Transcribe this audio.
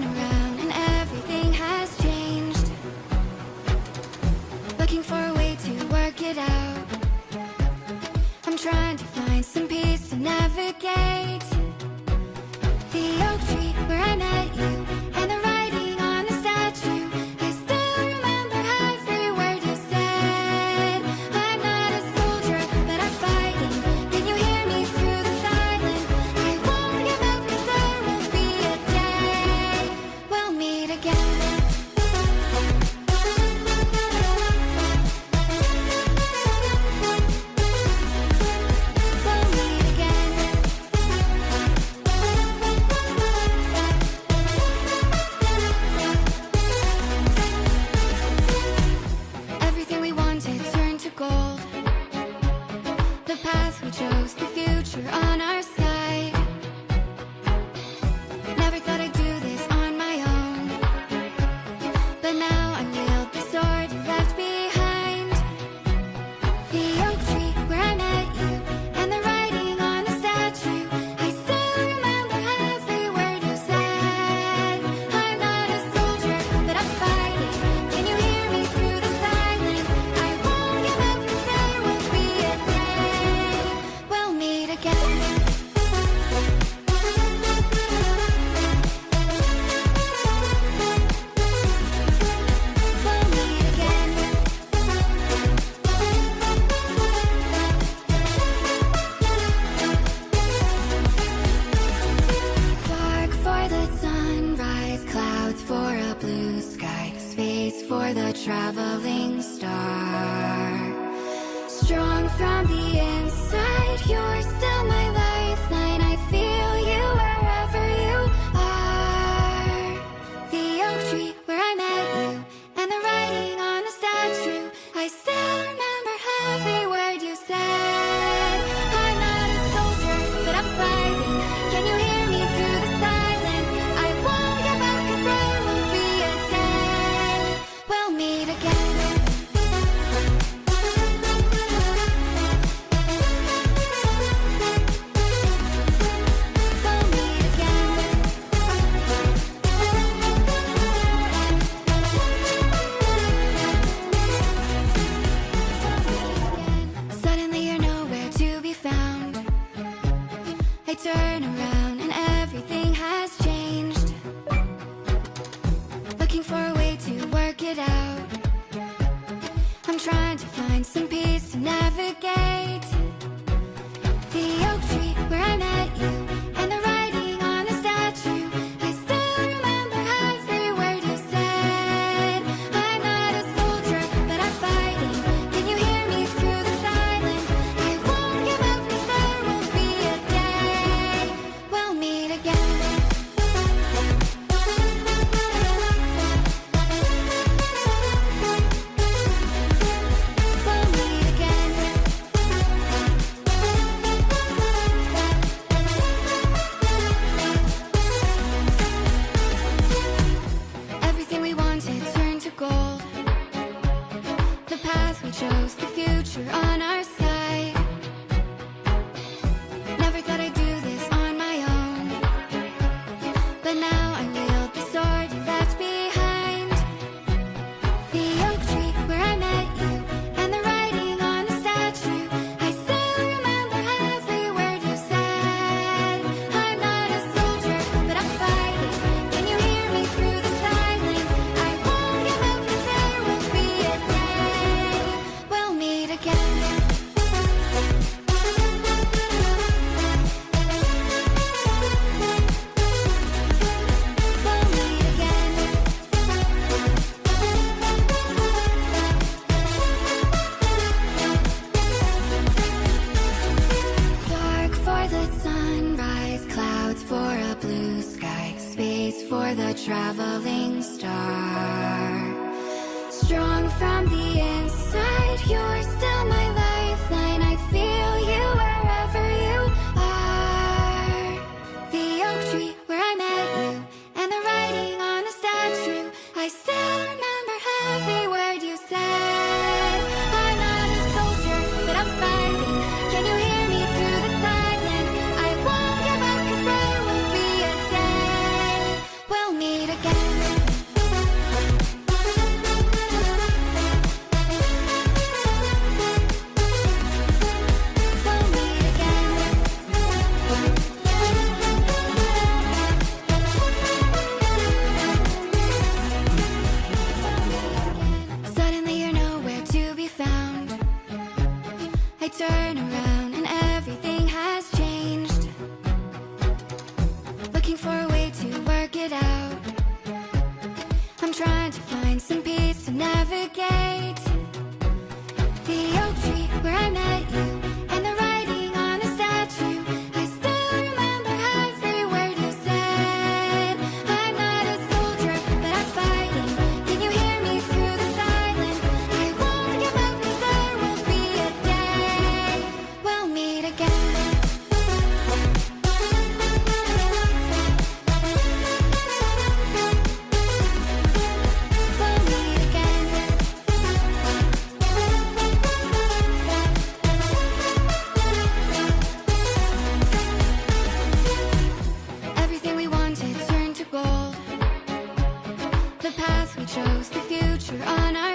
around and everything has changed. Looking for a way to work it out. I'm trying to find some peace to navigate. The oak tree where I met you, and the writing on the statue. I still remember every word you said. I'm not a soldier, but I'm fighting. Can you hear me through the silence? I won't give up, 'cause there will be a day we'll meet again. Everything we wanted turned to gold. The path we chose, the future on our side. Never thought I'd do this on my own, but now I wield the sword you left behind. The oak tree where I met you, and the writing on the statue. I still remember every word you said. I'm not a soldier, but I'm fighting. Can you hear me through the silence? I won't give up, 'cause there will be a day we'll meet again. We'll meet again. Dark for the sunrise, clouds for a blue sky, space for the traveling star. Strong from the inside, you're still my lifeline. I feel you wherever you are. The oak tree where I met you, and the writing on the statue. I still remember every word you said. I'm not a soldier, but I'm fighting. Can you hear me through the silence? I won't give up, 'cause there will be a day we'll meet again. We'll meet again. Suddenly you're nowhere to be found. I turn around and everything has changed. Looking for a way to work it out. I'm trying to find some peace to navigate. The oak tree where I met you, and the writing on the statue. I still remember every word you said. I'm not a soldier, but I'm fighting. Can you hear me through the silence? I won't give up, 'cause there will be a day we'll meet again. We'll meet again. Everything we wanted turned to gold. The path we chose, the future on our side. Never thought I'd do this on my own, but now I wield the sword you left behind. The oak tree where I met you, and the writing on the statue. I still remember every word you said. I'm not a soldier, but I'm fighting. Can you hear me through the silence? I won't give up, 'cause there will be a day we'll meet again. We'll meet again. Dark for the sunrise, clouds for a blue sky, space for the traveling star. Strong from the inside, you're still my lifeline. I feel you wherever you are. The oak tree where I met you, and the writing on the statue. I still remember every word you said. I'm not a soldier, but I'm fighting. Can you hear me through the silence? I won't give up, 'cause there will be a day we'll meet again. turn around and everything has changed. Looking for a way to work it out. I'm trying to find some peace to navigate. The oak tree where I met you, and the writing on the statue. I still remember every word you said. I'm not a soldier, but I'm fighting. Can you hear me through the silence? I won't give up, 'cause there will be a day we'll meet again. We'll meet again. Everything we wanted turned to gold. The path we chose, the future on our